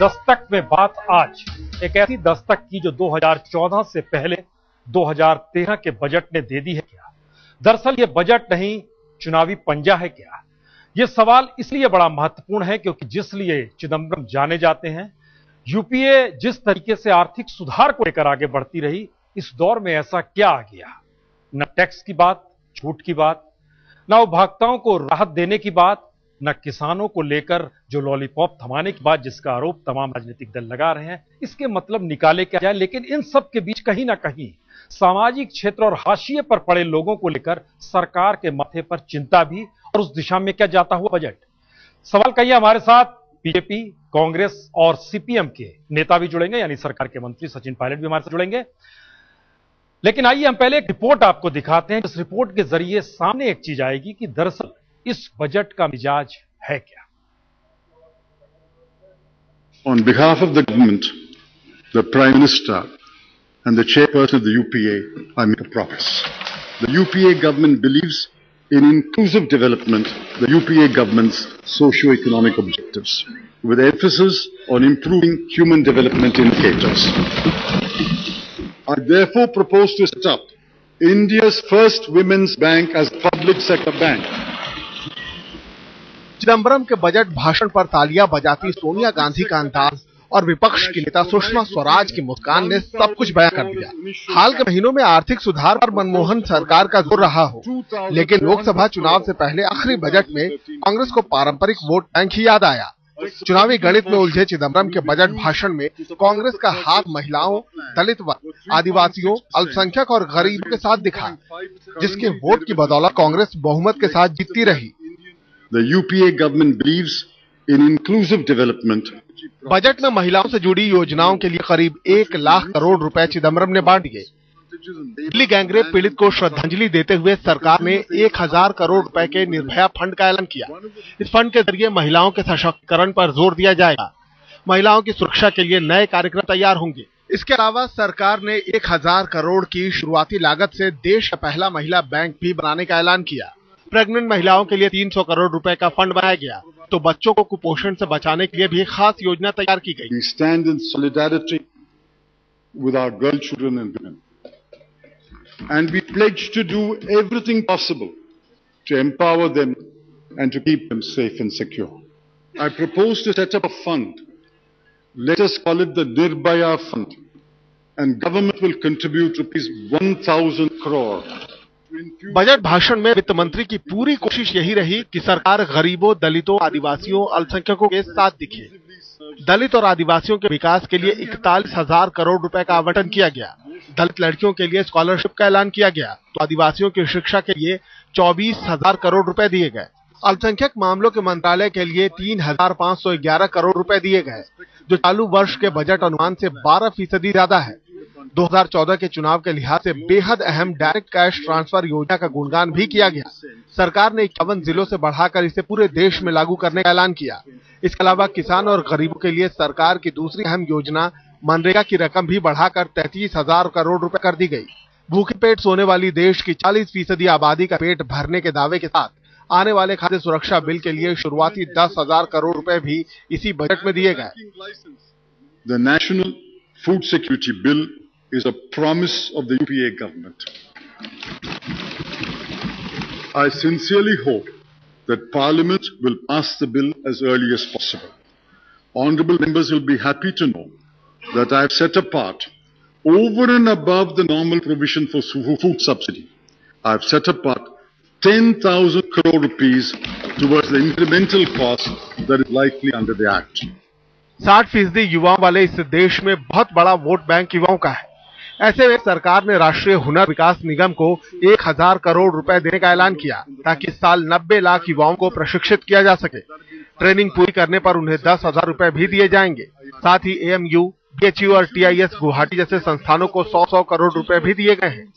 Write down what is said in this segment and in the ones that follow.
दस्तक में बात आज एक ऐसी दस्तक की जो 2014 से पहले 2013 के बजट ने दे दी है क्या? दरअसल ये बजट नहीं, चुनावी पंजा है क्या? यह सवाल इसलिए बड़ा महत्वपूर्ण है क्योंकि जिस लिए चिदंबरम जाने जाते हैं, यूपीए जिस तरीके से आर्थिक सुधार को लेकर आगे बढ़ती रही, इस दौर में ऐसा क्या आ गया? न टैक्स की बात, छूट की बात, न उपभोक्ताओं को राहत देने की बात, न किसानों को लेकर जो लॉलीपॉप थमाने की बात जिसका आरोप तमाम राजनीतिक दल लगा रहे हैं, इसके मतलब निकाले क्या जाए। लेकिन इन सब के बीच कहीं ना कहीं सामाजिक क्षेत्र और हाशिए पर पड़े लोगों को लेकर सरकार के माथे पर चिंता भी, और उस दिशा में क्या जाता हुआ बजट। सवाल कहिए हमारे साथ बीजेपी, कांग्रेस और सीपीएम के नेता भी जुड़ेंगे, यानी सरकार के मंत्री सचिन पायलट भी हमारे साथ जुड़ेंगे। लेकिन आइए हम पहले एक रिपोर्ट आपको दिखाते हैं। इस रिपोर्ट के जरिए सामने एक चीज आएगी कि दरअसल इस बजट का मिजाज है क्या। On behalf of the government, the Prime Minister and the chairperson of the UPA, I make a promise. The UPA government believes in inclusive development, the UPA government's socio-economic objectives, with emphasis on improving human development indicators. I therefore propose to set up India's first women's bank as a public sector bank. Chidambaram के budget भाषण पर तालियां बजाती सोनिया गांधी का अंदाज और विपक्ष की नेता सुषमा स्वराज की मुस्कान ने सब कुछ बयां कर दिया। हाल के महीनों में आर्थिक सुधार पर मनमोहन सरकार का जोर रहा हो, लेकिन लोकसभा चुनाव से पहले आखिरी बजट में कांग्रेस को पारंपरिक वोट बैंक ही याद आया। चुनावी गणित में उलझे चिदंबरम के बजट भाषण में कांग्रेस का हाथ महिलाओं, दलित वर्ग, आदिवासियों, अल्पसंख्यक और गरीबों के साथ दिखा, जिसके वोट की बदौलत कांग्रेस बहुमत के साथ जीतती रही। The UPA government believes in inclusive development. Budget में महिलाओं से जुड़ी योजनाओं के लिए करीब 1 लाख करोड़ रुपए चिदंबरम ने बांट दिए। दिल्ली गैंगरेप पीड़ित को श्रद्धांजलि देते हुए सरकार ने 1000 करोड़ रुपए के निर्भया फंड का ऐलान किया। इस फंड के जरिए महिलाओं के सशक्तिकरण पर जोर दिया जाएगा। महिलाओं की सुरक्षा के लिए नए कार्यक्रम तैयार होंगे। इसके अलावा सरकार ने 1000 करोड़ की शुरुआती लागत से देश का पहला महिला बैंक भी बनाने का ऐलान किया। प्रेग्नेंट महिलाओं के लिए 300 करोड़ रुपए का फंड बनाया गया, तो बच्चों को कुपोषण से बचाने के लिए भी खास योजना तैयार की गई। We stand in solidarity with our girl children and women, and we pledge to do everything possible to empower them and to keep them safe and secure. I propose to set up a fund. Let us call it the Nirbhaya Fund, and government will contribute rupees 1000 crore. Budget भाषण में वित्त मंत्री की पूरी कोशिश यही रही कि सरकार गरीबों, दलितों, आदिवासियों, अल्पसंख्यकों के साथ दिखे। दलित और आदिवासियों के विकास के लिए 41,000 करोड़ रुपए का आवंटन किया गया। दलित लड़कियों के लिए स्कॉलरशिप का ऐलान किया गया, तो आदिवासियों की शिक्षा के लिए 24,000 करोड़ रुपए दिए गए। अल्पसंख्यक मामलों के मंत्रालय के लिए 3,511 करोड़ रुपए दिए गए, जो चालू वर्ष के बजट अनुमान से 12% ज्यादा है। 2014 के चुनाव के लिहाज से बेहद अहम डायरेक्ट कैश ट्रांसफर योजना का गुणगान भी किया गया। सरकार ने 51 जिलों से बढ़ाकर इसे पूरे देश में लागू करने का ऐलान किया। इसके अलावा किसान और गरीबों के लिए सरकार की दूसरी अहम योजना मनरेगा की रकम भी बढ़ाकर 33,000 करोड़ रुपए कर दी गई। भूखे पेट सोने वाली देश की 40% आबादी का पेट भरने के दावे के साथ आने वाले खाद्य सुरक्षा बिल के लिए शुरुआती 10,000 करोड़ रुपए भी इसी बजट में दिए गए। The National Food Security Bill is a promise of the UPA government. I sincerely hope that Parliament will pass the bill as early as possible. Honourable members will be happy to know that I have set apart, over and above the normal provision for food subsidy, I have set apart 10,000 crore rupees towards the incremental cost that is likely under the Act. 60% युवाओं वाले इस देश में बहुत बड़ा vote bank युवाओं का है। ऐसे में सरकार ने राष्ट्रीय हुनर विकास निगम को 1000 करोड़ रुपए देने का ऐलान किया, ताकि इस साल 90 लाख युवाओं को प्रशिक्षित किया जा सके। ट्रेनिंग पूरी करने पर उन्हें 10,000 रुपए भी दिए जाएंगे। साथ ही AMU, BHU और TIS गुवाहाटी जैसे संस्थानों को 100 करोड़ रुपए भी दिए गए हैं।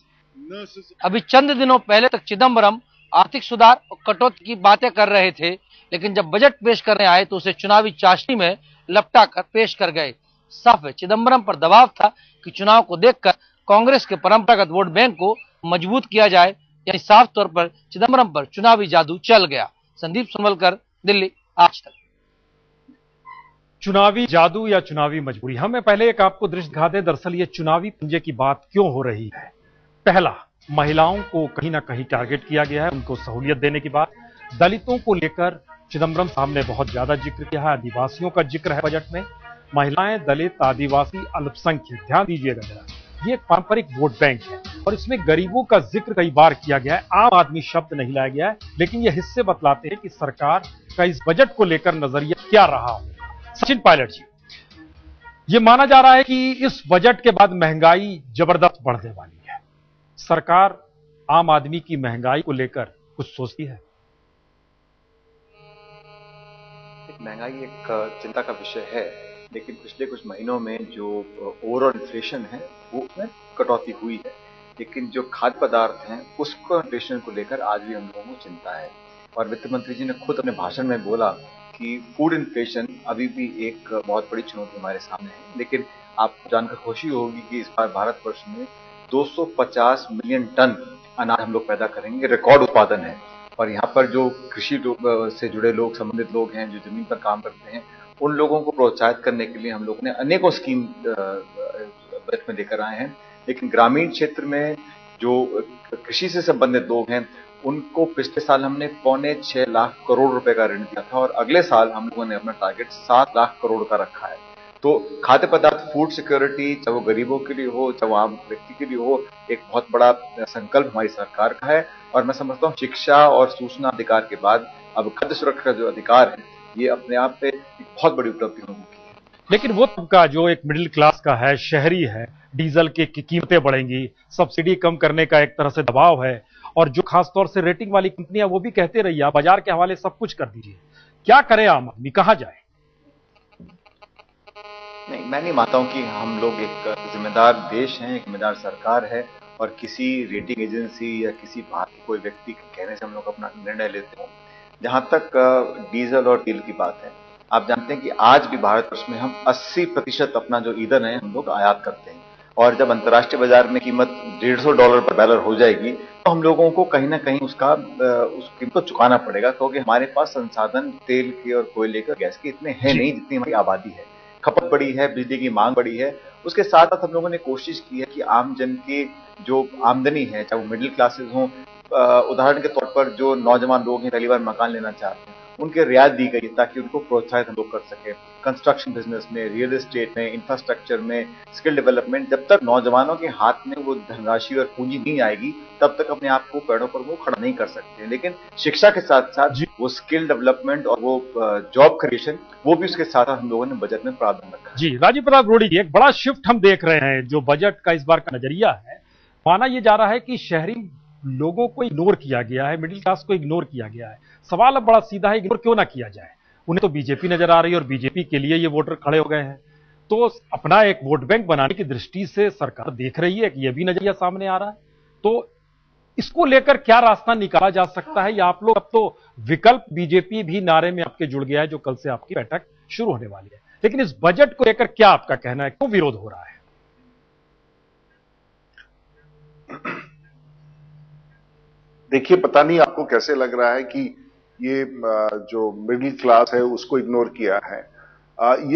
अभी चंद दिनों पहले तक चिदंबरम आर्थिक सुधार और कटौती की बातें कर रहे थे, लेकिन जब बजट पेश करने आए तो उसे चुनावी चाशनी में लपटा कर पेश कर गए। साफ है, चिदंबरम पर दबाव था कि चुनाव को देखकर कांग्रेस के परंपरागत वोट बैंक को मजबूत किया जाए, यानी साफ तौर पर चिदंबरम पर चुनावी जादू चल गया। संदीप सुनवलकर, दिल्ली, आज तक। चुनावी जादू या चुनावी मजबूरी। हमें पहले एक आपको दृश्य दिखा दें। दरअसल ये चुनावी पंजे की बात क्यों हो रही है। पहला, महिलाओं को कहीं ना कहीं टारगेट किया गया है, उनको सहूलियत देने की बात। दलितों को लेकर चिदंबरम साहब ने बहुत ज्यादा जिक्र किया है। आदिवासियों का जिक्र है बजट में। महिलाएं, दलित, आदिवासी, अल्पसंख्यक, ध्यान दीजिएगा जरा, ये एक पारंपरिक वोट बैंक है और इसमें गरीबों का जिक्र कई बार किया गया है। आम आदमी शब्द नहीं लाया गया है, लेकिन ये हिस्से बतलाते हैं कि सरकार का इस बजट को लेकर नजरिया क्या रहा हो। सचिन पायलट जी, ये माना जा रहा है कि इस बजट के बाद महंगाई जबरदस्त बढ़ने वाली है। सरकार आम आदमी की महंगाई को लेकर कुछ सोचती है? महंगाई एक चिंता का विषय है, लेकिन पिछले कुछ महीनों में जो ओवरऑल इन्फ्लेशन है वो में कटौती हुई है, लेकिन जो खाद्य पदार्थ हैं उसको इन्फ्लेशन को लेकर आज भी हम लोगों को चिंता है। और वित्त मंत्री जी ने खुद अपने भाषण में बोला कि फूड इन्फ्लेशन अभी भी एक बहुत बड़ी चुनौती हमारे सामने है। लेकिन आपको जानकर खुशी होगी कि इस बार भारतवर्ष में 250 मिलियन टन अनाज हम लोग पैदा करेंगे, रिकॉर्ड उत्पादन है। और यहाँ पर जो कृषि से जुड़े लोग, संबंधित लोग हैं, जो जमीन पर काम करते हैं, उन लोगों को प्रोत्साहित करने के लिए हम लोगों ने अनेकों स्कीम बजट में लेकर आए हैं। लेकिन ग्रामीण क्षेत्र में जो कृषि से संबंधित लोग हैं उनको पिछले साल हमने 5.25 लाख करोड़ रुपए का ऋण दिया था और अगले साल हम लोगों ने अपना टारगेट 7 लाख करोड़ का रखा है। तो खाद्य पदार्थ, फूड सिक्योरिटी, चाहे वो गरीबों के लिए हो, चाहे वो आम व्यक्ति के लिए हो, एक बहुत बड़ा संकल्प हमारी सरकार का है। और मैं समझता हूँ शिक्षा और सूचना अधिकार के बाद अब खाद्य सुरक्षा का जो अधिकार है, ये अपने आप पे एक बहुत बड़ी उपलब्धि लोगों की है। लेकिन वो तबका जो एक मिडिल क्लास का है, शहरी है, डीजल की कीमतें बढ़ेंगी, सब्सिडी कम करने का एक तरह से दबाव है, और जो खासतौर से रेटिंग वाली कंपनियां वो भी कहते रहिए आप बाजार के हवाले सब कुछ कर दीजिए। क्या करे आम आदमी, कहां जाए? नहीं, मैं नहीं मानता हूं कि हम लोग एक जिम्मेदार देश हैं, एक जिम्मेदार सरकार है और किसी रेटिंग एजेंसी या किसी बाहर के कोई व्यक्ति के कहने से हम लोग अपना निर्णय लेते हो। जहां तक डीजल और तेल की बात है, आप जानते हैं कि आज भी भारतवर्ष में हम 80% अपना जो ईंधन है हम लोग आयात करते हैं। और जब अंतर्राष्ट्रीय बाजार में कीमत $150 पर बैरल हो जाएगी तो हम लोगों को कहीं ना कहीं उस कीमत को चुकाना पड़ेगा, क्योंकि हमारे पास संसाधन तेल के और कोयले के, गैस के इतने हैं नहीं जितनी हमारी आबादी है। खपत बड़ी है, बिजली की मांग बड़ी है। उसके साथ साथ हम लोगों ने कोशिश की है कि आम जन की जो आमदनी है, चाहे वो मिडिल क्लासेस हों, उदाहरण के तौर पर जो नौजवान लोग हैं, पहली बार मकान लेना चाहते हैं, उनके रियायत दी गई ताकि उनको प्रोत्साहित हम लोग कर सके। कंस्ट्रक्शन बिजनेस में, रियल एस्टेट में, इंफ्रास्ट्रक्चर में, स्किल डेवलपमेंट, जब तक नौजवानों के हाथ में वो धनराशि और पूंजी नहीं आएगी तब तक अपने आप को पैरों पर वो खड़ा नहीं कर सकते। लेकिन शिक्षा के साथ साथ वो स्किल डेवलपमेंट और वो जॉब क्रिएशन, वो भी उसके साथ हम लोगों ने बजट में प्रावधान रखा। जी, राजीव प्रताप रूडी जी, एक बड़ा शिफ्ट हम देख रहे हैं जो बजट का इस बार का नजरिया है। माना यह जा रहा है कि शहरी लोगों को इग्नोर किया गया है, मिडिल क्लास को इग्नोर किया गया है। सवाल अब बड़ा सीधा है, इग्नोर क्यों ना किया जाए? उन्हें तो बीजेपी नजर आ रही है और बीजेपी के लिए ये वोटर खड़े हो गए हैं। तो अपना एक वोट बैंक बनाने की दृष्टि से सरकार देख रही है कि यह भी नजरिया सामने आ रहा है। तो इसको लेकर क्या रास्ता निकाला जा सकता है? या आप लोग, अब तो विकल्प बीजेपी भी नारे में आपके जुड़ गया है, जो कल से आपकी बैठक शुरू होने वाली है, लेकिन इस बजट को लेकर क्या आपका कहना है, क्यों विरोध हो रहा है? देखिए, पता नहीं आपको कैसे लग रहा है कि ये जो मिडिल क्लास है उसको इग्नोर किया है।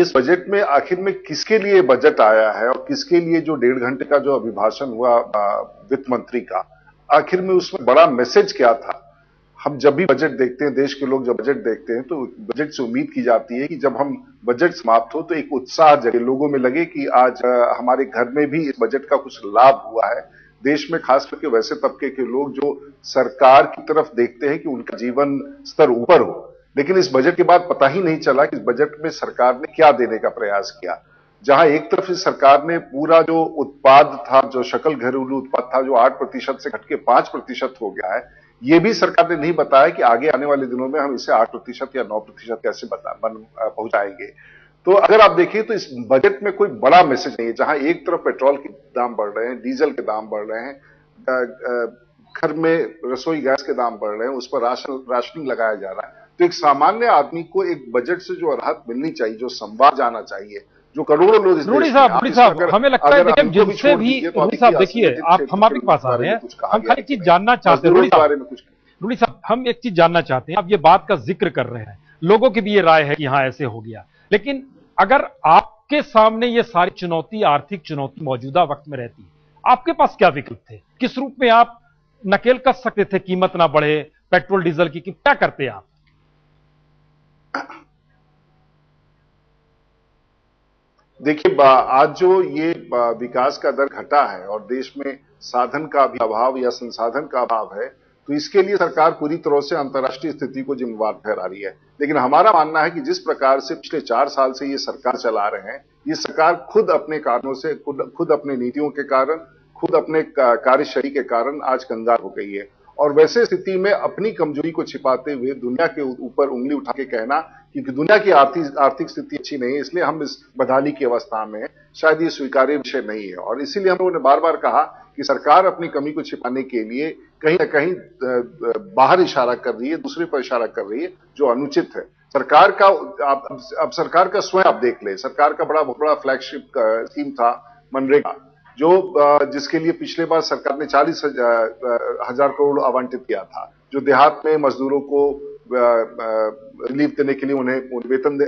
इस बजट में आखिर में किसके लिए बजट आया है और किसके लिए जो 1.5 घंटे का जो अभिभाषण हुआ वित्त मंत्री का, आखिर में उसमें बड़ा मैसेज क्या था? हम जब भी बजट देखते हैं, देश के लोग जब बजट देखते हैं, तो बजट से उम्मीद की जाती है कि जब हम बजट समाप्त हो तो एक उत्साह जगे, लोगों में लगे कि आज हमारे घर में भी इस बजट का कुछ लाभ हुआ है। देश में खास करके वैसे तबके के लोग जो सरकार की तरफ देखते हैं कि उनका जीवन स्तर ऊपर हो। लेकिन इस बजट के बाद पता ही नहीं चला कि इस बजट में सरकार ने क्या देने का प्रयास किया। जहां एक तरफ से सरकार ने पूरा जो उत्पाद था, जो सकल घरेलू उत्पाद था, जो 8% से घटके 5% हो गया है, ये भी सरकार ने नहीं बताया कि आगे आने वाले दिनों में हम इसे 8% या 9% कैसे पहुंचाएंगे। तो अगर आप देखिए तो इस बजट में कोई बड़ा मैसेज नहीं है। जहां एक तरफ पेट्रोल के दाम बढ़ रहे हैं, डीजल के दाम बढ़ रहे हैं, घर में रसोई गैस के दाम बढ़ रहे हैं, उस पर राशनिंग लगाया जा रहा है। तो एक सामान्य आदमी को एक बजट से जो राहत मिलनी चाहिए, जो संवाद जाना चाहिए, जो करोड़ों लोग रूडी साहब, हमें लगता है जिनसे भी, रूडी साहब देखिए, हम आपके पास आ रहे हैं, हम खाली एक चीज जानना चाहते हैं रूडी साहब, हम एक चीज जानना चाहते हैं। आप ये बात का जिक्र कर रहे हैं, लोगों की भी ये राय है कि हाँ ऐसे हो गया, लेकिन अगर आपके सामने ये सारी चुनौती, आर्थिक चुनौती मौजूदा वक्त में रहती है, आपके पास क्या विकल्प थे? किस रूप में आप नकेल कस सकते थे? कीमत ना बढ़े, पेट्रोल डीजल की क्या करते आप? देखिए, आज जो ये विकास का दर घटा है और देश में साधन का भी अभाव या संसाधन का अभाव है, तो इसके लिए सरकार पूरी तरह से अंतर्राष्ट्रीय स्थिति को जिम्मेवार ठहरा रही है। लेकिन हमारा मानना है कि जिस प्रकार से पिछले 4 साल से ये सरकार चला रहे हैं, ये सरकार खुद अपने कारणों से, खुद अपने नीतियों के कारण, खुद अपने कार्यशैली के कारण आज कंगाल हो गई है। और वैसे स्थिति में अपनी कमजोरी को छिपाते हुए दुनिया के ऊपर उंगली उठा के कहना कि दुनिया की आर्थिक स्थिति अच्छी नहीं है, इसलिए हम इस बदहाली की अवस्था में हैं, शायद ये स्वीकार्य विषय नहीं है। और इसीलिए हम लोगों ने बार बार कहा कि सरकार अपनी कमी को छिपाने के लिए कहीं ना कहीं बाहर इशारा कर रही है, दूसरे पर इशारा कर रही है, जो अनुचित है। सरकार का अब सरकार का स्वयं आप देख ले, सरकार का बड़ा फ्लैगशिप स्कीम था मनरेगा, जो जिसके लिए पिछले बार सरकार ने 40,000 करोड़ आवंटित किया था, जो देहात में मजदूरों को रिलीफ देने के लिए, उन्हें वेतन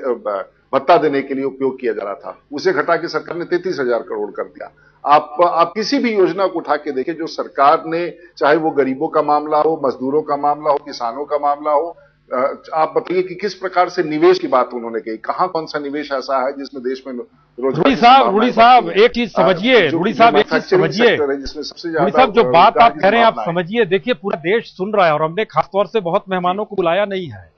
भत्ता देने के लिए उपयोग किया जा रहा था। उसे घटा के सरकार ने 33,000 करोड़ कर दिया। आप किसी भी योजना को उठा के देखें जो सरकार ने, चाहे वो गरीबों का मामला हो, मजदूरों का मामला हो, किसानों का मामला हो, आप बताइए कि किस प्रकार से निवेश की बात उन्होंने कही। कहां कौन सा निवेश ऐसा है जिसमें देश में रूडी साहब एक चीज समझिए, रूडी साहब एक चीज समझिए, रूडी साहब जो बात आप कह रहे हैं आप समझिए। देखिए, पूरा देश सुन रहा है और हमने खासतौर से बहुत मेहमानों को बुलाया नहीं है।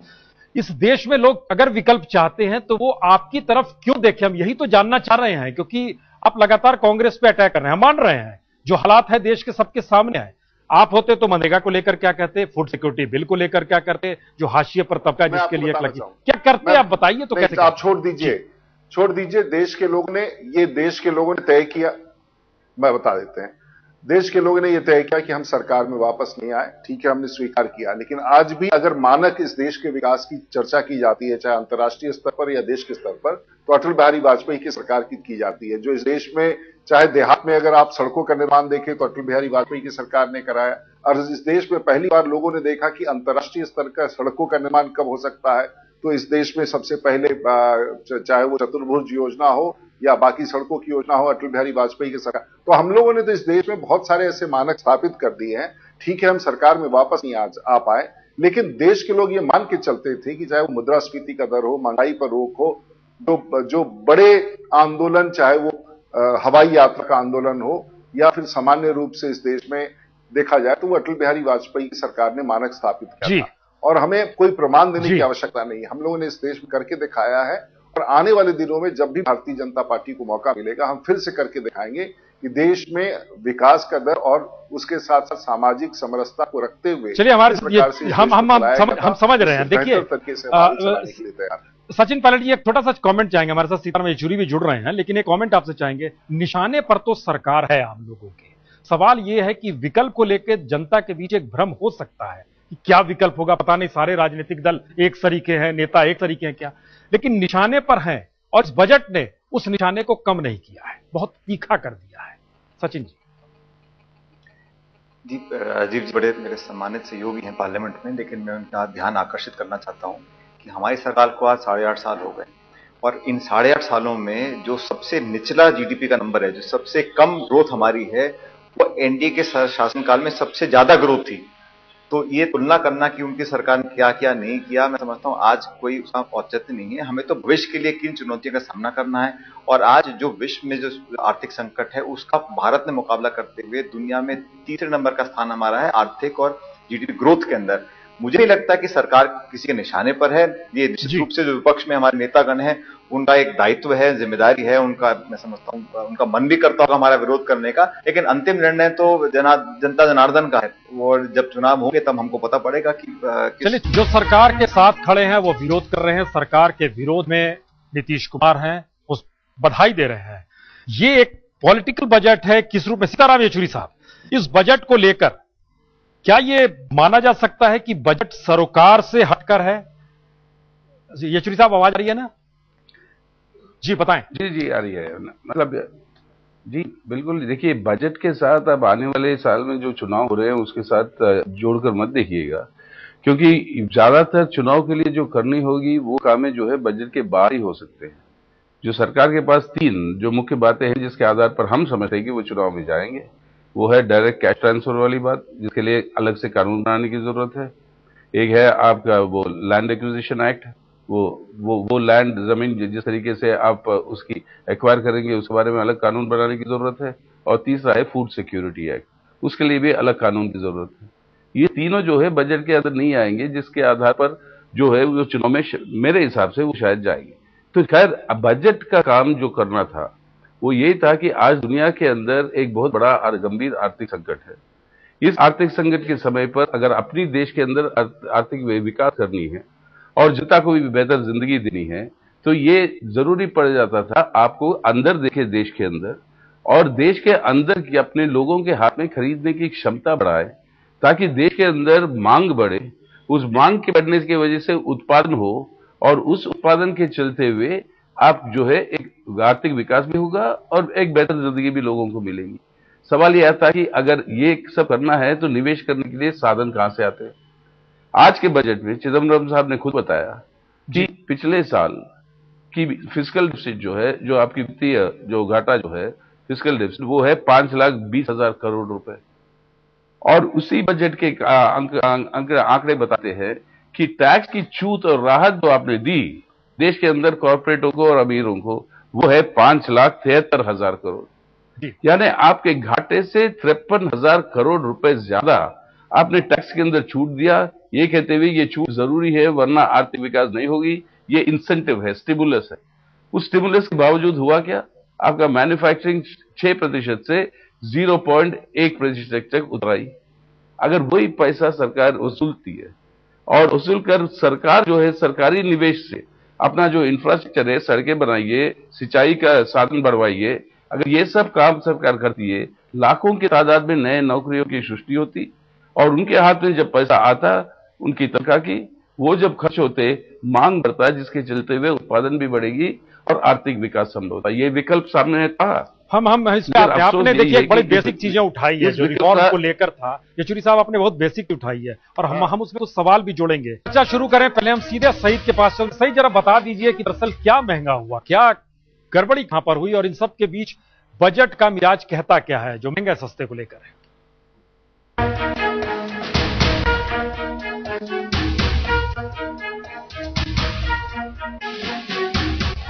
इस देश में लोग अगर विकल्प चाहते हैं तो वो आपकी तरफ क्यों देखें, हम यही तो जानना चाह रहे हैं। क्योंकि आप लगातार कांग्रेस पे अटैक कर रहे हैं, हम मान रहे हैं जो हालात है देश के सबके सामने है। आप होते तो मनरेगा को लेकर क्या कहते, फूड सिक्योरिटी बिल को लेकर क्या करते, जो हाशिए पर तबका जिसके लिए लगी, क्या करते आप बताइए तो कैसे? आप छोड़ दीजिए, देश के लोगों ने तय किया, मैं बता देते हैं। देश के लोगों ने यह तय किया कि हम सरकार में वापस नहीं आए, ठीक है, हमने स्वीकार किया। लेकिन आज भी अगर मानक इस देश के विकास की चर्चा की जाती है, चाहे अंतर्राष्ट्रीय स्तर पर या देश के स्तर पर, तो अटल बिहारी वाजपेयी की सरकार की जाती है। जो इस देश में, चाहे देहात में अगर आप सड़कों का निर्माण देखें तो अटल बिहारी वाजपेयी की सरकार ने कराया। और इस देश में पहली बार लोगों ने देखा कि अंतर्राष्ट्रीय स्तर का सड़कों का निर्माण कब हो सकता है, तो इस देश में सबसे पहले, चाहे वो चतुर्भुज योजना हो या बाकी सड़कों की योजना हो, अटल बिहारी वाजपेयी की सरकार। तो हम लोगों ने तो इस देश में बहुत सारे ऐसे मानक स्थापित कर दिए हैं। ठीक है, हम सरकार में वापस नहीं आ पाए, लेकिन देश के लोग ये मान के चलते थे कि चाहे वो मुद्रास्फीति का दर हो, महंगाई पर रोक हो, जो बड़े आंदोलन, चाहे वो हवाई यात्रा का आंदोलन हो या फिर सामान्य रूप से इस देश में देखा जाए, तो वो अटल बिहारी वाजपेयी की सरकार ने मानक स्थापित किया था। और हमें कोई प्रमाण देने की आवश्यकता नहीं है, हम लोगों ने इस देश में करके दिखाया है। और आने वाले दिनों में जब भी भारतीय जनता पार्टी को मौका मिलेगा, हम फिर से करके दिखाएंगे कि देश में विकास का दर और उसके साथ साथ सामाजिक समरसता को रखते हुए, चलिए हम समझ रहे हैं। देखिए सचिन पायलट जी, एक छोटा सा कमेंट चाहेंगे, हमारे साथ सीताराम येचुरी भी जुड़ रहे हैं, लेकिन एक कमेंट आपसे चाहेंगे। निशाने पर तो सरकार है आम लोगों के, सवाल यह है कि विकल्प को लेकर जनता के बीच एक भ्रम हो सकता है कि क्या विकल्प होगा, पता नहीं, सारे राजनीतिक दल एक तरीके हैं, नेता एक तरीके हैं क्या, लेकिन निशाने पर हैं। और इस बजट ने उस निशाने को कम नहीं किया है, बहुत तीखा कर दिया है। सचिन जी। जी, राजीव जी बड़े मेरे सम्मानित सहयोगी हैं पार्लियामेंट में, लेकिन मैं उनका ध्यान आकर्षित करना चाहता हूं कि हमारी सरकार को आज 8.5 साल हो गए और इन 8.5 सालों में जो सबसे निचला जीडीपी का नंबर है, जो सबसे कम ग्रोथ हमारी है, वो एनडीए के शासनकाल में सबसे ज्यादा ग्रोथ थी। तो ये तुलना करना कि उनकी सरकार ने क्या क्या नहीं किया, मैं समझता हूं आज कोई उसका औचित्य नहीं है। हमें तो भविष्य के लिए किन चुनौतियों का सामना करना है, और आज जो विश्व में जो आर्थिक संकट है उसका भारत ने मुकाबला करते हुए दुनिया में तीसरे नंबर का स्थान हमारा है आर्थिक और जीडीपी ग्रोथ के अंदर। मुझे नहीं लगता कि सरकार किसी के निशाने पर है। ये निश्चित रूप से जो विपक्ष में हमारे नेतागण हैं उनका एक दायित्व है, जिम्मेदारी है उनका, मैं समझता हूं उनका मन भी करता होगा हमारा विरोध करने का, लेकिन अंतिम निर्णय तो जनता जनार्दन का है। और जब चुनाव होंगे तब हमको पता पड़ेगा कि चलिए, जो सरकार के साथ खड़े हैं वो विरोध कर रहे हैं, सरकार के विरोध में नीतीश कुमार हैं, उस बधाई दे रहे हैं। ये एक पॉलिटिकल बजट है किस रूप में? सीताराम येचुरी साहब, इस बजट को लेकर क्या ये माना जा सकता है कि बजट सरोकार से हटकर है? येचुरी साहब, आवाज आ रही है ना? जी बताएं। जी आ रही है, मतलब जी बिल्कुल। देखिए, बजट के साथ अब आने वाले साल में जो चुनाव हो रहे हैं उसके साथ जोड़कर मत देखिएगा, क्योंकि ज्यादातर चुनाव के लिए जो करनी होगी वो कामें जो है बजट के बाहर ही हो सकते हैं। जो सरकार के पास 3 जो मुख्य बातें हैं जिसके आधार पर हम समझते हैं कि वो चुनाव में जाएंगे, वो है डायरेक्ट कैश ट्रांसफर वाली बात, जिसके लिए अलग से कानून बनाने की जरूरत है। एक है आपका वो लैंड एक्विजिशन एक्ट, वो लैंड जमीन जिस तरीके से आप उसकी एक्वायर करेंगे उसके बारे में अलग कानून बनाने की जरूरत है। और तीसरा है फूड सिक्योरिटी एक्ट, उसके लिए भी अलग कानून की जरूरत है। ये तीनों जो है बजट के अंदर नहीं आएंगे, जिसके आधार पर जो है वो चुनाव में मेरे हिसाब से वो शायद जाएंगे। तो खैर बजट का काम जो करना था वो यही था कि आज दुनिया के अंदर एक बहुत बड़ा और गंभीर आर्थिक संकट है। इस आर्थिक संकट के समय पर अगर अपनी देश के अंदर आर्थिक विकास करनी है और जनता को भी बेहतर जिंदगी देनी है, तो ये जरूरी पड़ जाता था आपको अंदर देखे देश के अंदर, और देश के अंदर की अपने लोगों के हाथ में खरीदने की क्षमता बढ़ाए, ताकि देश के अंदर मांग बढ़े, उस मांग के बढ़ने की वजह से उत्पादन हो, और उस उत्पादन के चलते हुए आप जो है एक आर्थिक विकास भी होगा और एक बेहतर जिंदगी भी लोगों को मिलेगी। सवाल यह आता है कि अगर ये सब करना है तो निवेश करने के लिए साधन कहां से आते हैं। आज के बजट में चिदम्बरम साहब ने खुद बताया कि पिछले साल की फिस्कल डिफिसिट जो है, जो आपकी वित्तीय जो घाटा जो है फिस्कल डिफिसिट, वो है 5,20,000 करोड़ रुपए। और उसी बजट के आंकड़े बताते हैं कि टैक्स की छूट और राहत जो आपने दी देश के अंदर कॉर्पोरेटों को और अमीरों को, वो है 5,73,000 करोड़। यानी आपके घाटे से 53,000 करोड़ रुपए ज्यादा आपने टैक्स के अंदर छूट दिया, ये कहते हुए ये छूट जरूरी है वरना आर्थिक विकास नहीं होगी, ये इंसेंटिव है, स्टिमुलस है। उस स्टिमुलस के बावजूद हुआ क्या, आपका मैन्युफैक्चरिंग 6% से 0.1% तक उतराई। अगर वही पैसा सरकार वसूलती है और वसूल कर सरकार जो है सरकारी निवेश से अपना जो इंफ्रास्ट्रक्चर है, सड़कें बनाइए, सिंचाई का साधन बढ़वाइए, अगर ये सब काम सरकार करती है, लाखों की तादाद में नए नौकरियों की सृष्टि होती, और उनके हाथ में जब पैसा आता उनकी तनख्वाह की, वो जब खर्च होते मांग बढ़ता है, जिसके चलते हुए उत्पादन भी बढ़ेगी और आर्थिक विकास संभव होता है। ये विकल्प सामने था। हम इस पे आपने देखिए एक बड़ी बेसिक चीजें उठाई है जो रिफॉर्म को लेकर था, येचुरी साहब आपने बहुत बेसिक उठाई है, और हम उसमें कुछ सवाल भी जोड़ेंगे। चर्चा शुरू करें, पहले हम सीधे सईद के पास चलते। सईद, जरा बता दीजिए कि दरअसल क्या महंगा हुआ, क्या गड़बड़ी कहां पर हुई, और इन सब के बीच बजट का मिजाज कहता क्या है जो महंगे सस्ते को लेकर है।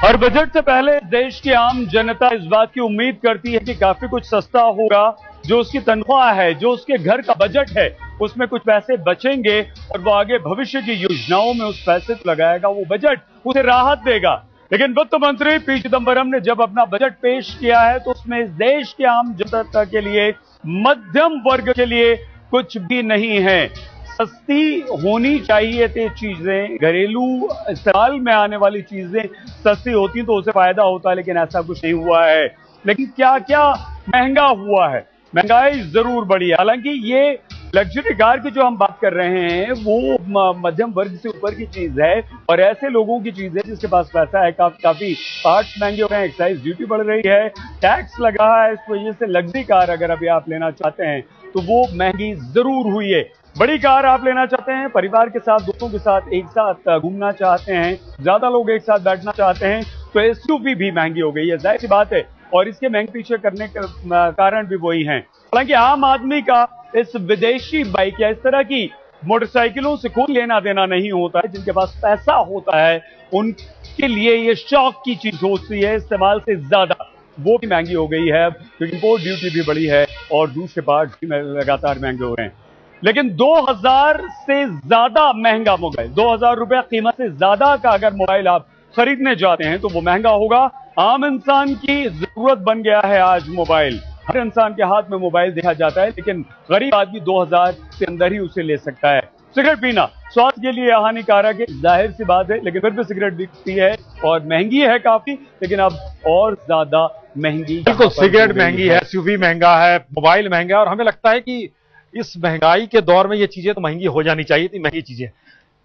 और बजट से पहले देश की आम जनता इस बात की उम्मीद करती है कि काफी कुछ सस्ता होगा, जो उसकी तनख्वाह है, जो उसके घर का बजट है, उसमें कुछ पैसे बचेंगे और वो आगे भविष्य की योजनाओं में उस पैसे को लगाएगा, वो बजट उसे राहत देगा। लेकिन वित्त मंत्री पी चिदम्बरम ने जब अपना बजट पेश किया है तो उसमें इस देश के आम जनता के लिए, मध्यम वर्ग के लिए कुछ भी नहीं है। सस्ती होनी चाहिए थी चीजें, घरेलू इस्तेमाल में आने वाली चीजें सस्ती होती तो उसे फायदा होता, लेकिन ऐसा कुछ नहीं हुआ है। लेकिन क्या क्या महंगा हुआ है? महंगाई जरूर बढ़ी है। हालांकि ये लग्जरी कार की जो हम बात कर रहे हैं वो मध्यम वर्ग से ऊपर की चीज है, और ऐसे लोगों की चीज है जिसके पास पैसा है। काफी पार्ट्स महंगे हो रहे हैं, एक्साइज ड्यूटी बढ़ रही है, टैक्स लग रहा है, इस वजह से लग्जरी कार अगर अभी आप लेना चाहते हैं तो वो महंगी जरूर हुई है। बड़ी कार आप लेना चाहते हैं, परिवार के साथ, दोस्तों के साथ एक साथ घूमना चाहते हैं, ज्यादा लोग एक साथ बैठना चाहते हैं, तो एसयूवी भी महंगी हो गई है, जाहिर सी बात है। और इसके महंगे पीछे करने का कारण भी वही है। हालांकि आम आदमी का इस विदेशी बाइक या इस तरह की मोटरसाइकिलों से कोई लेना देना नहीं होता है। जिनके पास पैसा होता है उनके लिए ये शौक की चीज होती है, इस्तेमाल से ज्यादा वो भी महंगी हो गई है, क्योंकि इम्पोर्ट ड्यूटी भी बढ़ी है और दूसरे पार्ट भी लगातार महंगे हो रहे हैं। लेकिन 2000 से ज्यादा महंगा मोबाइल, 2000 रुपया कीमत से ज्यादा का अगर मोबाइल आप खरीदने जाते हैं तो वो महंगा होगा। आम इंसान की जरूरत बन गया है आज मोबाइल। हर इंसान के हाथ में मोबाइल देखा जाता है, लेकिन गरीब आदमी 2000 के अंदर ही उसे ले सकता है। सिगरेट पीना स्वास्थ्य के लिए हानिकारक है, जाहिर सी बात है, लेकिन फिर भी सिगरेट बिकती है और महंगी है काफी, लेकिन अब और ज्यादा महंगी। बिल्कुल, सिगरेट महंगी है, एसयूवी महंगा है, मोबाइल महंगा है, और हमें लगता है कि इस महंगाई के दौर में ये चीजें तो महंगी हो जानी चाहिए थी। महंगी चीजें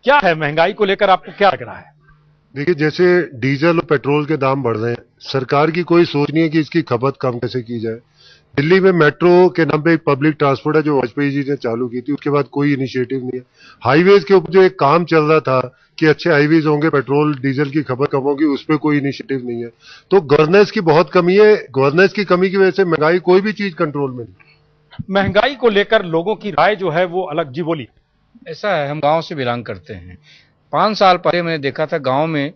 क्या है, महंगाई को लेकर आपको क्या लग रहा है? देखिए, जैसे डीजल और पेट्रोल के दाम बढ़ रहे हैं, सरकार की कोई सोच नहीं है कि इसकी खपत कम कैसे की जाए। दिल्ली में मेट्रो के नाम पे एक पब्लिक ट्रांसपोर्ट है जो वाजपेयी जी ने चालू की थी, उसके बाद कोई इनिशिएटिव नहीं है। हाईवेज के ऊपर जो एक काम चल रहा था कि अच्छे हाईवेज होंगे, पेट्रोल डीजल की खपत कम होगी, उस पर कोई इनिशिएटिव नहीं है। तो गवर्नेंस की बहुत कमी है। गवर्नेंस की कमी की वजह से महंगाई, कोई भी चीज कंट्रोल में नहीं। महंगाई को लेकर लोगों की राय जो है वो अलग। जी बोली। ऐसा है, हम गांव से बिलोंग करते हैं। 5 साल पहले मैंने देखा था गांव में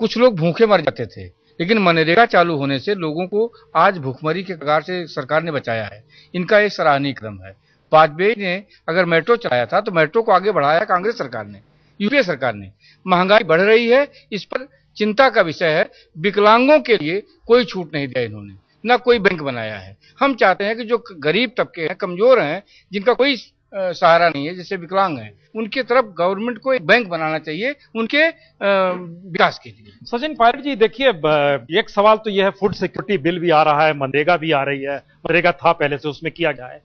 कुछ लोग भूखे मर जाते थे, लेकिन मनरेगा चालू होने से लोगों को आज भूखमरी के कगार से सरकार ने बचाया है। इनका एक सराहनीय कदम है। वाजपेयी ने अगर मेट्रो चलाया था तो मेट्रो को आगे बढ़ाया कांग्रेस सरकार ने, यूपीए सरकार ने। महंगाई बढ़ रही है, इस पर चिंता का विषय है। विकलांगों के लिए कोई छूट नहीं दिया इन्होंने, ना कोई बैंक बनाया है। हम चाहते हैं कि जो गरीब तबके हैं, कमजोर हैं, जिनका कोई सहारा नहीं है, जैसे विकलांग हैं, उनकी तरफ गवर्नमेंट को एक बैंक बनाना चाहिए उनके विकास के लिए। सचिन पायलट जी देखिए, एक सवाल तो यह है, फूड सिक्योरिटी बिल भी आ रहा है, मनरेगा भी आ रही है, मनरेगा था पहले से, उसमें किया गया है।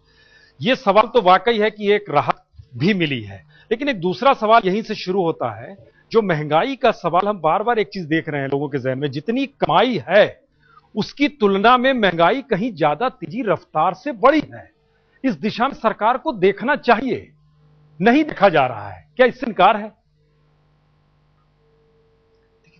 ये सवाल तो वाकई है कि एक राहत भी मिली है, लेकिन एक दूसरा सवाल यहीं से शुरू होता है, जो महंगाई का सवाल। हम बार बार एक चीज देख रहे हैं लोगों के जहन में, जितनी कमाई है उसकी तुलना में महंगाई कहीं ज्यादा तेजी रफ्तार से बढ़ी है। इस दिशा में सरकार को देखना चाहिए, नहीं देखा जा रहा है। क्या इससे इनकार है?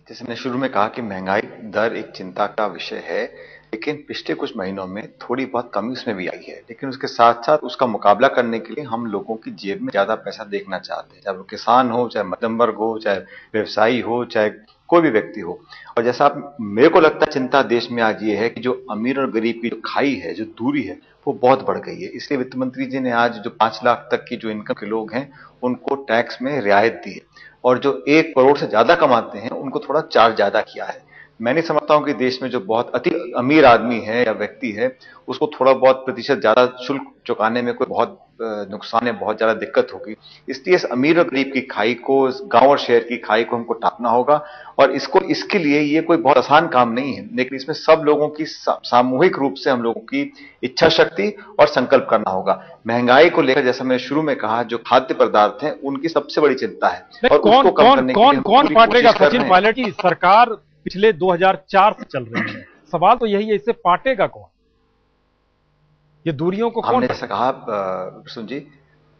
जैसे मैंने शुरू में कहा कि महंगाई दर एक चिंता का विषय है, लेकिन पिछले कुछ महीनों में थोड़ी बहुत कमी उसमें भी आई है। लेकिन उसके साथ साथ उसका मुकाबला करने के लिए हम लोगों की जेब में ज्यादा पैसा देखना चाहते हैं, चाहे वो किसान हो, चाहे मध्यम वर्ग हो, चाहे व्यवसायी हो, चाहे कोई भी व्यक्ति हो। और जैसा आप, मेरे को लगता है चिंता देश में आज ये है कि जो अमीर और गरीब की जो खाई है, जो दूरी है, वो बहुत बढ़ गई है। इसलिए वित्त मंत्री जी ने आज जो 5 लाख तक की जो इनकम के लोग हैं उनको टैक्स में रियायत दी है, और जो 1 करोड़ से ज्यादा कमाते हैं उनको थोड़ा चार्ज ज्यादा किया है। मैं नहीं समझता हूं कि देश में जो बहुत अति अमीर आदमी है या व्यक्ति है उसको थोड़ा बहुत प्रतिशत ज्यादा शुल्क चुकाने में कोई बहुत नुकसान है, बहुत ज्यादा दिक्कत होगी। इसलिए इस अमीर और गरीब की खाई को, इस गांव और शहर की खाई को हमको टापना होगा, और इसके लिए ये कोई बहुत आसान काम नहीं है, लेकिन इसमें सब लोगों की सामूहिक रूप से हम लोगों की इच्छा शक्ति और संकल्प करना होगा। महंगाई को लेकर जैसा मैंने शुरू में कहा, जो खाद्य पदार्थ हैं उनकी सबसे बड़ी चिंता है, और उसको कम करने के लिए कौन पाटेगा? सचिन पायलट जी, सरकार पिछले 2004 से चल रही है, सवाल तो यही है, इसे पाटेगा कौन? ये दूरियों को कौन? हमने जैसा कहा सुन जी,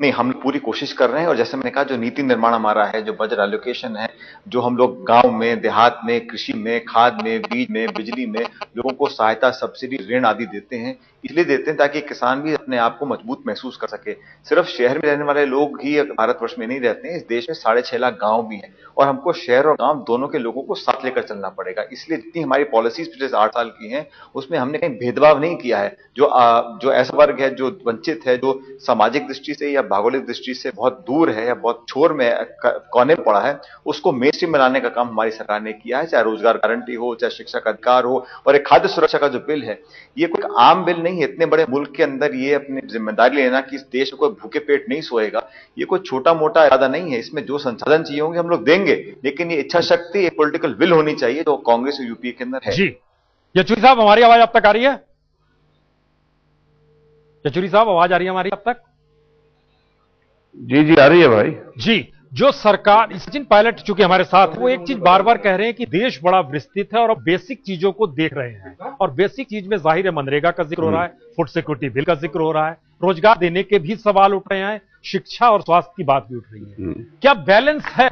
नहीं, हम पूरी कोशिश कर रहे हैं। और जैसे मैंने कहा, जो नीति निर्माण हमारा है, जो बजट एलोकेशन है, जो हम लोग गांव में, देहात में, कृषि में, खाद में, बीज में, बिजली में लोगों को सहायता, सब्सिडी, ऋण आदि देते हैं, इसलिए देते हैं ताकि किसान भी अपने आप को मजबूत महसूस कर सके। सिर्फ शहर में रहने वाले लोग ही भारतवर्ष में नहीं रहते हैं, इस देश में 6.5 लाख गांव भी हैं, और हमको शहर और गांव दोनों के लोगों को साथ लेकर चलना पड़ेगा। इसलिए जितनी हमारी पॉलिसीज पिछले 8 साल की हैं, उसमें हमने कहीं भेदभाव नहीं किया है। जो ऐसा वर्ग है जो वंचित है, जो सामाजिक दृष्टि से या भौगोलिक दृष्टि से बहुत दूर है या बहुत छोर में कोने में पड़ा है, उसको मेन स्ट्रीम में लाने का काम हमारी सरकार ने किया है। चाहे रोजगार गारंटी हो, चाहे शिक्षा का अधिकार हो, और एक खाद्य सुरक्षा का जो बिल है, ये कोई आम बिल नहीं है। इतने बड़े मुल्क के अंदर ये अपनी जिम्मेदारी लेना कि इस देश में कोई भूखे पेट नहीं सोएगा, ये कोई छोटा मोटा इरादा नहीं है। इसमें जो संसाधन चाहिए होंगे हम लोग देंगे, लेकिन ये इच्छा शक्ति, एक पॉलिटिकल विल होनी चाहिए जो कांग्रेस और यूपीए के अंदर है। जी, येचुरी साहब, हमारी आवाज अब तक आ रही है? येचुरी साहब, आवाज आ रही है हमारी अब तक? जी जी, आ रही है भाई जी। जो सरकार, सचिन पायलट चूंकि हमारे साथ, वो एक चीज बार बार कह रहे हैं कि देश बड़ा विस्तृत है और अब बेसिक चीजों को देख रहे हैं, और बेसिक चीज में जाहिर है मनरेगा का जिक्र हो रहा है, फूड सिक्योरिटी बिल का जिक्र हो रहा है, रोजगार देने के भी सवाल उठ रहे हैं, शिक्षा और स्वास्थ्य की बात भी उठ रही है। क्या बैलेंस है?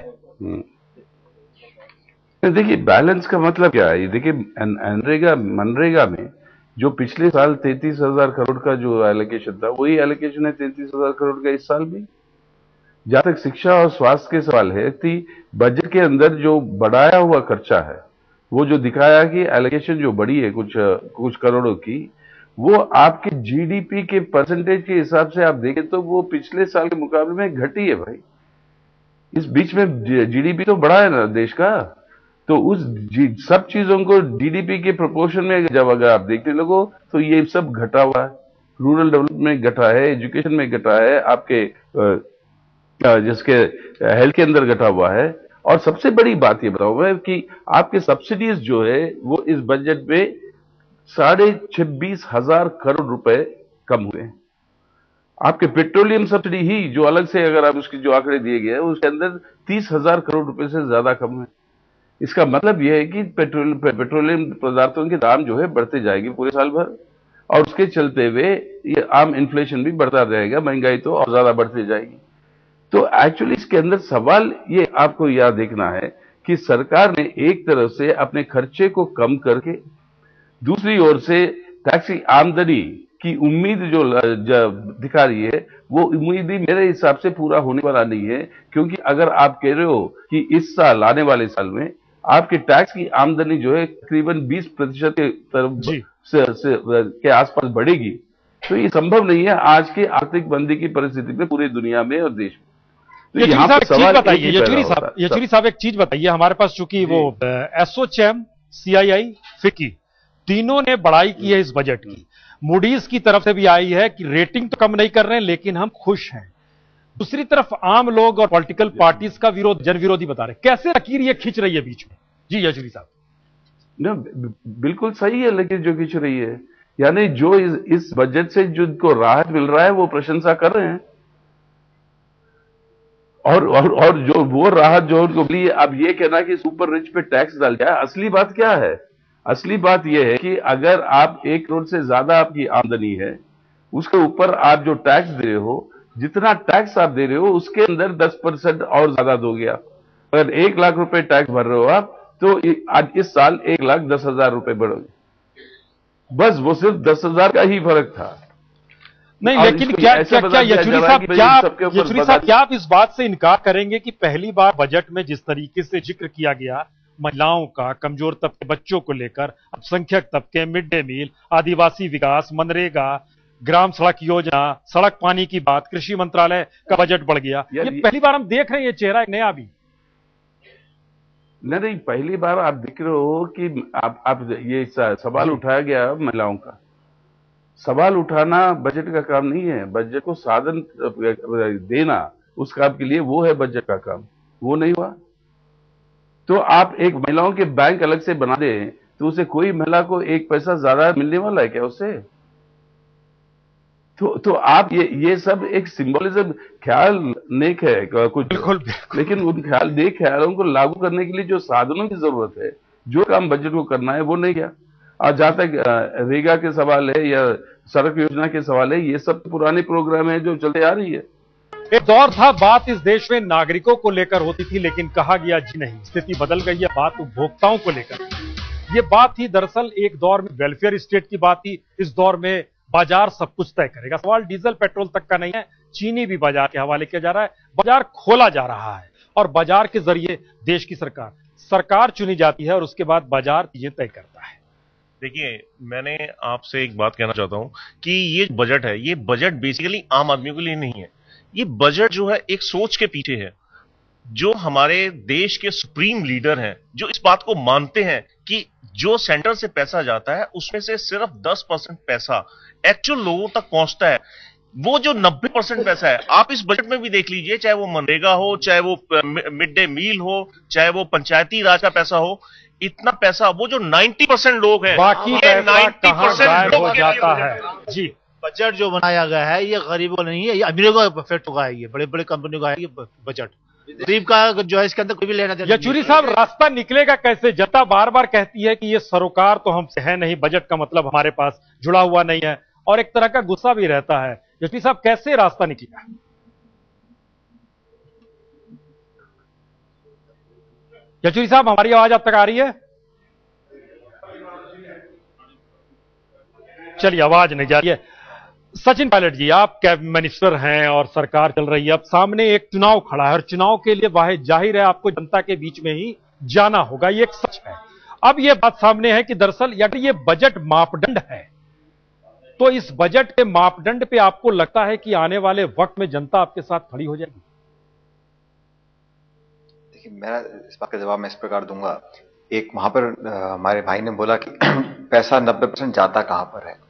देखिए, बैलेंस का मतलब क्या है? देखिए, मनरेगा में जो पिछले साल 33,000 करोड़ का जो एलोकेशन था, वही एलोकेशन है 33,000 करोड़ का इस साल भी। जहां तक शिक्षा और स्वास्थ्य के सवाल है, बजट के अंदर जो बढ़ाया हुआ खर्चा है, वो जो दिखाया कि एलोकेशन जो बढ़ी है कुछ करोड़ों की, वो आपके जीडीपी के परसेंटेज के हिसाब से आप देखें तो वो पिछले साल के मुकाबले में घटी है भाई। इस बीच में जीडीपी तो बढ़ा है ना देश का, तो उस सब चीजों को जीडीपी के प्रोपोर्शन में जब अगर आप देखने लगो तो ये सब घटा हुआ है। रूरल डेवलपमेंट घटा है, एजुकेशन में घटा है, आपके जिसके हेल्थ के अंदर घटा हुआ है। और सबसे बड़ी बात ये बताऊं मैं कि आपके सब्सिडीज जो है वो इस बजट में 26,500 करोड़ रुपए कम हुए हैं। आपके पेट्रोलियम सब्सिडी ही जो अलग से अगर आप उसके जो आंकड़े दिए गए हैं उसके अंदर 30,000 करोड़ रुपए से ज्यादा कम है। इसका मतलब यह है कि पेट्रोलियम पदार्थों के दाम जो है बढ़ते जाएंगे पूरे साल भर, और उसके चलते हुए ये आम इन्फ्लेशन भी बढ़ता रहेगा, महंगाई तो और ज्यादा बढ़ती जाएगी। तो एक्चुअली इसके अंदर सवाल ये आपको याद देखना है कि सरकार ने एक तरफ से अपने खर्चे को कम करके दूसरी ओर से टैक्स की आमदनी की उम्मीद जो दिखा रही है, वो उम्मीद भी मेरे हिसाब से पूरा होने वाला नहीं है। क्योंकि अगर आप कह रहे हो कि इस साल, आने वाले साल में आपके टैक्स की आमदनी जो है तकरीबन 20% के तरफ के आसपास बढ़ेगी, तो ये संभव नहीं है आज के आर्थिक मंदी की परिस्थिति में पूरी दुनिया में और देश में। तो यहाँ पर सवाल येचुरी साहब एक चीज बताइए, हमारे पास चूंकि वो एसोचैम, सीआईआई, फिक्की तीनों ने बड़ाई की है इस बजट की। मूडीज की तरफ से भी आई है कि रेटिंग तो कम नहीं कर रहे हैं लेकिन हम खुश हैं। दूसरी तरफ आम लोग और पॉलिटिकल पार्टीज का विरोध, जन विरोधी बता रहे। कैसे लकीर ये खींच रही है बीच में? जी येचुरी साहब। ना बिल्कुल सही है, लेकिन जो खींच रही है, यानी जो इस बजट से जिनको राहत मिल रहा है वो प्रशंसा कर रहे हैं, और जो वो राहत जो उनको मिली, अब ये कहना कि सुपर रिच पे टैक्स डाल दिया, असली बात क्या है? असली बात यह है कि अगर आप 1 करोड़ से ज्यादा आपकी आमदनी है, उसके ऊपर आप जो टैक्स दे रहे हो, जितना टैक्स आप दे रहे हो उसके अंदर 10% और ज्यादा दोगे आप। अगर 1 लाख रुपए टैक्स भर रहे हो आप, तो आज इस साल 1,10,000 रुपए बढ़ोगे। बस वो सिर्फ 10,000 का ही फर्क था। नहीं, लेकिन क्या येचुरी साहब क्या आप इस बात से इनकार करेंगे कि पहली बार बजट में जिस तरीके से जिक्र किया गया महिलाओं का, कमजोर तबके बच्चों को लेकर, अल्पसंख्यक तबके, मिड डे मील, आदिवासी विकास, मनरेगा, ग्राम सड़क योजना, सड़क पानी की बात, कृषि मंत्रालय का बजट बढ़ गया, ये पहली बार हम देख रहे हैं ये चेहरा नया भी। नहीं, पहली बार आप देख रहे हो कि आप ये सवाल उठाया गया महिलाओं का। सवाल उठाना बजट का काम नहीं है, बजट को साधन देना उस काम के लिए वो है बजट का काम, वो नहीं हुआ। तो आप एक महिलाओं के बैंक अलग से बना दें तो उसे कोई महिला को 1 पैसा ज्यादा मिलने वाला है क्या उससे? तो आप ये सब एक सिंबलिज्म, ख्याल नेक है कुछ, लेकिन उन ख्यालों को लागू करने के लिए जो साधनों की जरूरत है, जो काम बजट को करना है, वो नहीं किया। और जहां तक रेगा के सवाल है या सड़क योजना के सवाल है, ये सब पुराने प्रोग्राम है जो चलते आ रही है। एक दौर था बात इस देश में नागरिकों को लेकर होती थी, लेकिन कहा गया जी नहीं, स्थिति बदल गई है, बात उपभोक्ताओं को लेकर। ये बात थी दरअसल एक दौर में वेलफेयर स्टेट की बात थी, इस दौर में बाजार सब कुछ तय करेगा। सवाल डीजल पेट्रोल तक का नहीं है, चीनी भी बाजार के हवाले किया जा रहा है, बाजार खोला जा रहा है और बाजार के जरिए देश की सरकार चुनी जाती है और उसके बाद बाजार चीजें तय करता है। देखिए, मैंने आपसे एक बात कहना चाहता हूं कि ये बजट है, ये बजट बेसिकली आम आदमी के लिए नहीं है। ये बजट जो है एक सोच के पीछे है, जो हमारे देश के सुप्रीम लीडर हैं, जो इस बात को मानते हैं कि जो सेंटर से पैसा जाता है उसमें से सिर्फ 10% पैसा एक्चुअल लोगों तक पहुंचता है। वो जो 90% पैसा है, आप इस बजट में भी देख लीजिए, चाहे वो मनरेगा हो, चाहे वो मिड डे मील हो, चाहे वो पंचायती राज का पैसा हो, इतना पैसा वो जो 90% लोग हैं, बाकी 90% हो जाता है। जी, बजट जो बनाया गया है ये गरीबों को नहीं है, ये अमीरों को इफेक्ट होगा, ये बड़े बड़े कंपनियों का है ये बजट। गरीब का जो है इसके अंदर कोई भी लेना देना। येचुरी साहब, रास्ता निकलेगा कैसे? जनता बार बार कहती है कि ये सरोकार तो हमसे है नहीं, बजट का मतलब हमारे पास जुड़ा हुआ नहीं है, और एक तरह का गुस्सा भी रहता है। येचुरी साहब, कैसे रास्ता निकलेगा? येचुरी साहब, हमारी आवाज अब तक आ रही है? चलिए, आवाज नहीं जा रही है। सचिन पायलट जी, आप कैबिनेट मिनिस्टर हैं और सरकार चल रही है, अब सामने एक चुनाव खड़ा है और चुनाव के लिए वाहिद जाहिर है आपको जनता के बीच में ही जाना होगा, ये एक सच है। अब ये बात सामने है कि दरअसल अगर ये बजट मापदंड है तो इस बजट के मापदंड पे आपको लगता है कि आने वाले वक्त में जनता आपके साथ खड़ी हो जाएगी? देखिए, मेरा इस बात का जवाब मैं इस प्रकार दूंगा। एक वहां पर हमारे भाई ने बोला कि पैसा 90% जाता कहां पर है।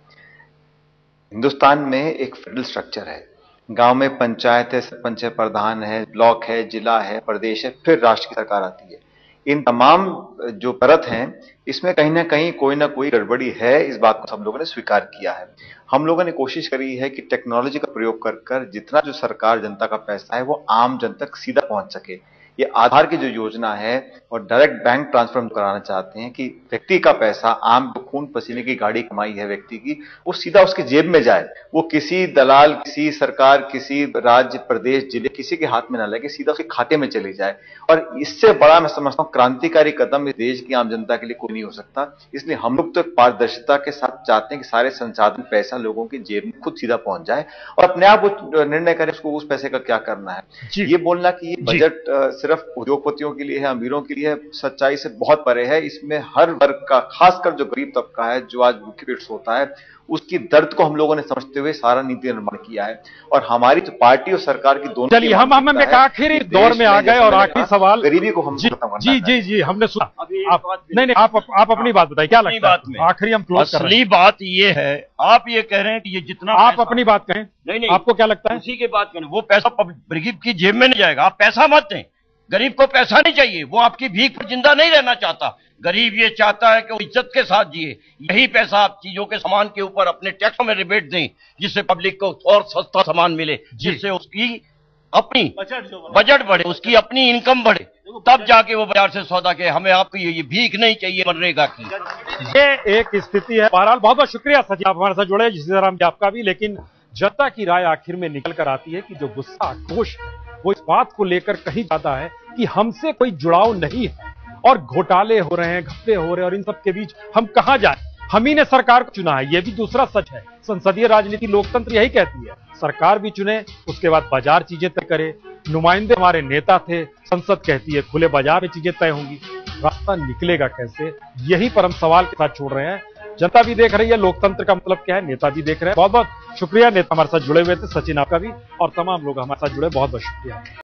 हिंदुस्तान में एक फेडरल स्ट्रक्चर है, गांव में पंचायत है, सरपंच है, प्रधान है, ब्लॉक है, जिला है, प्रदेश है, फिर राष्ट्र की सरकार आती है। इन तमाम जो परत हैं, इसमें कहीं ना कहीं कोई ना कोई गड़बड़ी है, इस बात को सब लोगों ने स्वीकार किया है। हम लोगों ने कोशिश करी है कि टेक्नोलॉजी का प्रयोग कर जितना जो सरकार जनता का पैसा है वो आम जन तक सीधा पहुंच सके। ये आधार की जो योजना है और डायरेक्ट बैंक ट्रांसफर कराना चाहते हैं कि व्यक्ति का पैसा, आम खून पसीने की गाड़ी कमाई है व्यक्ति की, वो सीधा उसके जेब में जाए, वो किसी दलाल, किसी सरकार, किसी राज्य, प्रदेश, जिले, किसी के हाथ में ना लगे, सीधा उसके खाते में चली जाए। और इससे बड़ा मैं समझता हूं क्रांतिकारी कदम इस देश की आम जनता के लिए कोई नहीं हो सकता। इसलिए हम लोग तो पारदर्शिता के साथ चाहते हैं कि सारे संसाधन, पैसा लोगों की जेब में खुद सीधा पहुंच जाए और अपने आप वो निर्णय करें उसको उस पैसे का क्या करना है। ये बोलना कि ये बजट सिर्फ उद्योगपतियों के लिए है, अमीरों के लिए है, सच्चाई से बहुत परे है। इसमें हर वर्ग का, खासकर जो गरीब तबका है, जो आज भूखे पेट सोता है, उसकी दर्द को हम लोगों ने समझते हुए सारा नीति निर्माण किया है। और हमारी तो पार्टी और सरकार की दोनों, चलिए हम एक आखिरी दौर में आ गए और आखिरी सवाल, गरीबी को हम खत्म करना है। जी हमने सुना। नहीं आप अपनी बात बताइए, क्या लगता है? आखिरी हम क्लोज कर रहे हैं। असली बात ये है, आप ये कह रहे हैं कि ये जितना आप अपनी बात कहें, नहीं आपको क्या लगता है? उसी की बात करें, वो पैसा गरीब की जेब में नहीं जाएगा। आप पैसा मत दें, गरीब को पैसा नहीं चाहिए, वो आपकी भीख पर जिंदा नहीं रहना चाहता। गरीब ये चाहता है कि वो इज्जत के साथ जिए। यही पैसा आप चीजों के सामान के ऊपर अपने टैक्स में रिबेट दें, जिससे पब्लिक को और सस्ता सामान मिले, जिससे उसकी अपनी बजट बढ़े, उसकी अपनी इनकम बढ़े, तब जाके वो बाजार से सौदा के। हमें आपको ये भीख नहीं चाहिए मनरेगा की। ये एक स्थिति है। बहरहाल बहुत बहुत शुक्रिया सचिन, आप हमारे साथ जुड़े, जिस तरह आपका भी। लेकिन जनता की राय आखिर में निकल कर आती है कि जो गुस्सा, आक्रोश है, वो इस बात को लेकर कहीं ज्यादा है कि हमसे कोई जुड़ाव नहीं है और घोटाले हो रहे हैं, घपले हो रहे हैं, और इन सब के बीच हम कहां जाएं? हम ही ने सरकार को चुना है, यह भी दूसरा सच है। संसदीय राजनीति, लोकतंत्र यही कहती है, सरकार भी चुने, उसके बाद बाजार चीजें तय करे। नुमाइंदे हमारे नेता थे, संसद कहती है खुले बाजार में चीजें तय होंगी। रास्ता निकलेगा कैसे? यही पर हम सवाल के साथ छोड़ रहे हैं। जनता भी देख रही है लोकतंत्र का मतलब क्या है, नेता भी देख रहे हैं। बहुत बहुत शुक्रिया नेता हमारे साथ जुड़े हुए थे, सचिन आपका भी, और तमाम लोग हमारे साथ जुड़े, बहुत बहुत शुक्रिया।